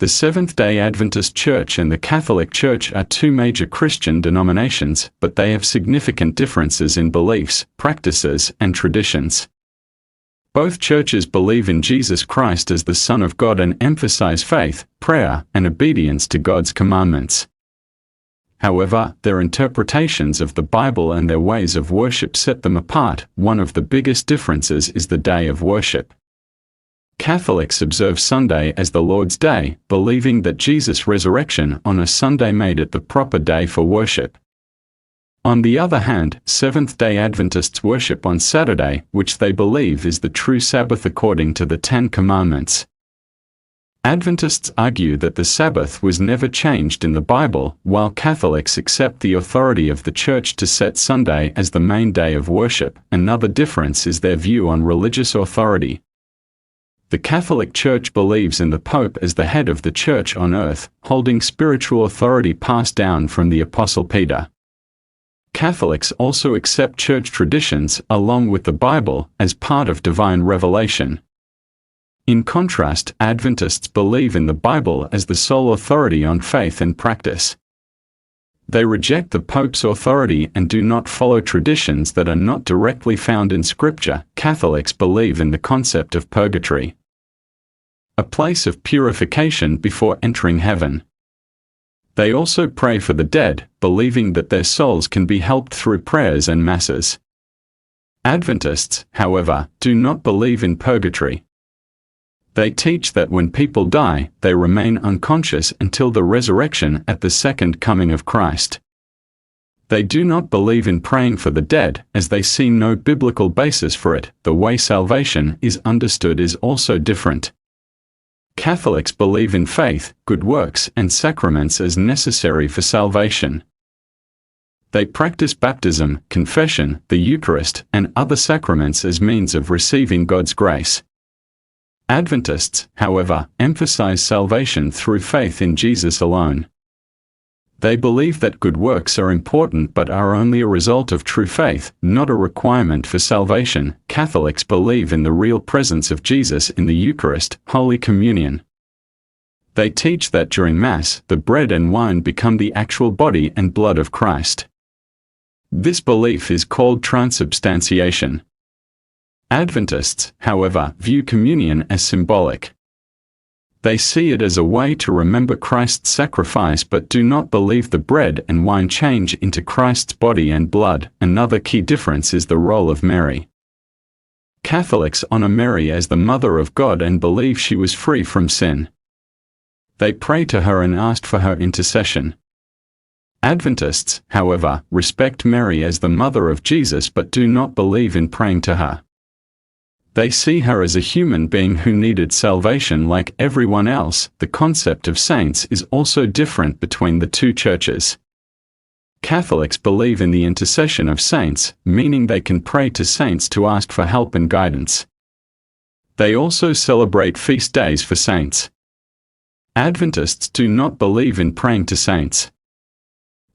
The Seventh-day Adventist Church and the Catholic Church are two major Christian denominations, but they have significant differences in beliefs, practices, and traditions. Both churches believe in Jesus Christ as the Son of God and emphasize faith, prayer, and obedience to God's commandments. However, their interpretations of the Bible and their ways of worship set them apart. One of the biggest differences is the day of worship. Catholics observe Sunday as the Lord's Day, believing that Jesus' resurrection on a Sunday made it the proper day for worship. On the other hand, Seventh-day Adventists worship on Saturday, which they believe is the true Sabbath according to the Ten Commandments. Adventists argue that the Sabbath was never changed in the Bible, while Catholics accept the authority of the Church to set Sunday as the main day of worship. Another difference is their view on religious authority. The Catholic Church believes in the Pope as the head of the Church on earth, holding spiritual authority passed down from the Apostle Peter. Catholics also accept church traditions, along with the Bible, as part of divine revelation. In contrast, Adventists believe in the Bible as the sole authority on faith and practice. They reject the Pope's authority and do not follow traditions that are not directly found in Scripture. Catholics believe in the concept of purgatory, a place of purification before entering heaven. They also pray for the dead, believing that their souls can be helped through prayers and masses. Adventists, however, do not believe in purgatory. They teach that when people die, they remain unconscious until the resurrection at the second coming of Christ. They do not believe in praying for the dead, as they see no biblical basis for it. The way salvation is understood is also different. Catholics believe in faith, good works, and sacraments as necessary for salvation. They practice baptism, confession, the Eucharist, and other sacraments as means of receiving God's grace. Adventists, however, emphasize salvation through faith in Jesus alone. They believe that good works are important but are only a result of true faith, not a requirement for salvation. Catholics believe in the real presence of Jesus in the Eucharist, Holy Communion. They teach that during Mass, the bread and wine become the actual body and blood of Christ. This belief is called transubstantiation. Adventists, however, view communion as symbolic. They see it as a way to remember Christ's sacrifice but do not believe the bread and wine change into Christ's body and blood. Another key difference is the role of Mary. Catholics honor Mary as the Mother of God and believe she was free from sin. They pray to her and ask for her intercession. Adventists, however, respect Mary as the mother of Jesus but do not believe in praying to her. They see her as a human being who needed salvation like everyone else. The concept of saints is also different between the two churches. Catholics believe in the intercession of saints, meaning they can pray to saints to ask for help and guidance. They also celebrate feast days for saints. Adventists do not believe in praying to saints.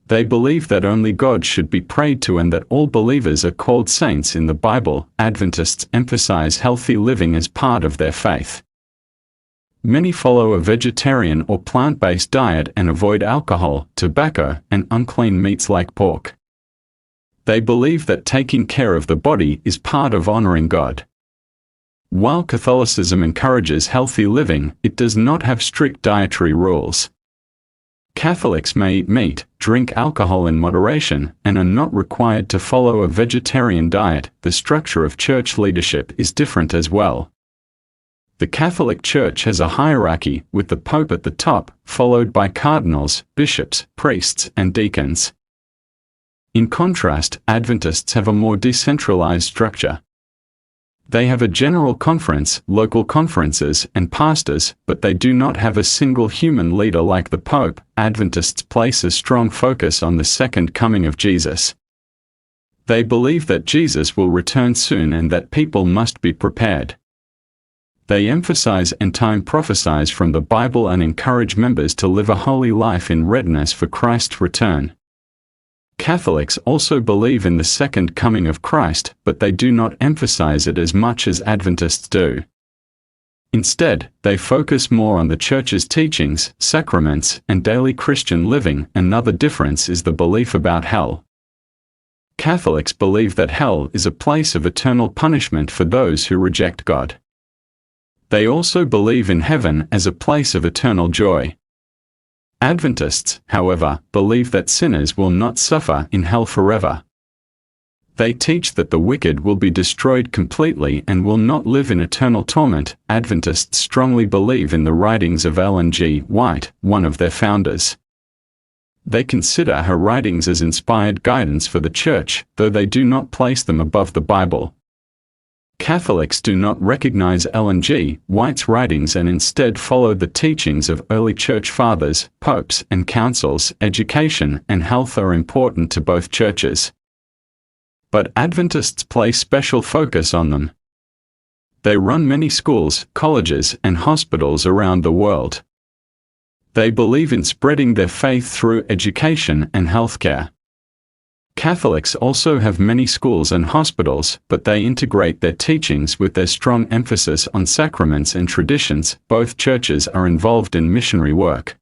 They believe that only God should be prayed to and that all believers are called saints in the Bible. Adventists emphasize healthy living as part of their faith. Many follow a vegetarian or plant-based diet and avoid alcohol, tobacco, and unclean meats like pork. They believe that taking care of the body is part of honoring God. While Catholicism encourages healthy living, it does not have strict dietary rules. Catholics may eat meat, drink alcohol in moderation, and are not required to follow a vegetarian diet. The structure of church leadership is different as well. The Catholic Church has a hierarchy, with the Pope at the top, followed by cardinals, bishops, priests, and deacons. In contrast, Adventists have a more decentralized structure. They have a general conference, local conferences, and pastors, but they do not have a single human leader like the Pope. Adventists place a strong focus on the second coming of Jesus. They believe that Jesus will return soon and that people must be prepared. They emphasize end-time prophecies from the Bible and encourage members to live a holy life in readiness for Christ's return. Catholics also believe in the second coming of Christ, but they do not emphasize it as much as Adventists do. Instead, they focus more on the Church's teachings, sacraments, and daily Christian living. Another difference is the belief about hell. Catholics believe that hell is a place of eternal punishment for those who reject God. They also believe in heaven as a place of eternal joy. Adventists, however, believe that sinners will not suffer in hell forever. They teach that the wicked will be destroyed completely and will not live in eternal torment. Adventists strongly believe in the writings of Ellen G. White, one of their founders. They consider her writings as inspired guidance for the Church, though they do not place them above the Bible. Catholics do not recognize Ellen G. White's writings and instead follow the teachings of early Church fathers, popes, and councils. Education and health are important to both churches, but Adventists place special focus on them. They run many schools, colleges, and hospitals around the world. They believe in spreading their faith through education and healthcare. Catholics also have many schools and hospitals, but they integrate their teachings with their strong emphasis on sacraments and traditions. Both churches are involved in missionary work.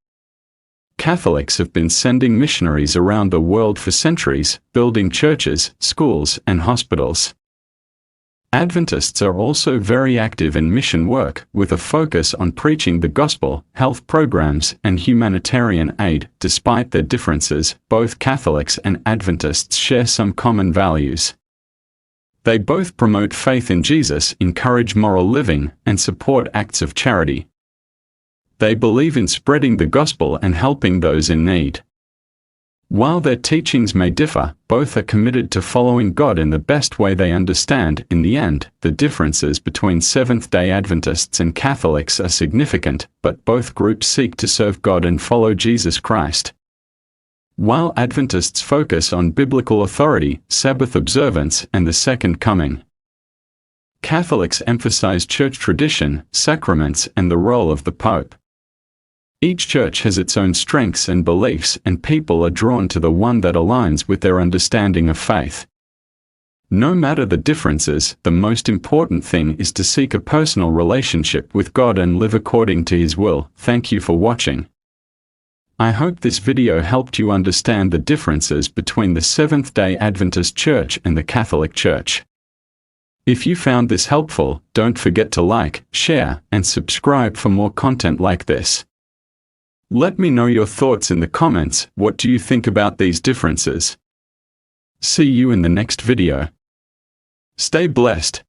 Catholics have been sending missionaries around the world for centuries, building churches, schools, and hospitals. Adventists are also very active in mission work, with a focus on preaching the gospel, health programs, and humanitarian aid. Despite their differences, both Catholics and Adventists share some common values. They both promote faith in Jesus, encourage moral living, and support acts of charity. They believe in spreading the gospel and helping those in need. While their teachings may differ, both are committed to following God in the best way they understand. In the end, the differences between Seventh-day Adventists and Catholics are significant, but both groups seek to serve God and follow Jesus Christ. While Adventists focus on biblical authority, Sabbath observance, and the Second Coming, Catholics emphasize church tradition, sacraments, and the role of the Pope. Each church has its own strengths and beliefs, and people are drawn to the one that aligns with their understanding of faith. No matter the differences, the most important thing is to seek a personal relationship with God and live according to His will. Thank you for watching. I hope this video helped you understand the differences between the Seventh-day Adventist Church and the Catholic Church. If you found this helpful, don't forget to like, share, and subscribe for more content like this. Let me know your thoughts in the comments. What do you think about these differences? See you in the next video. Stay blessed.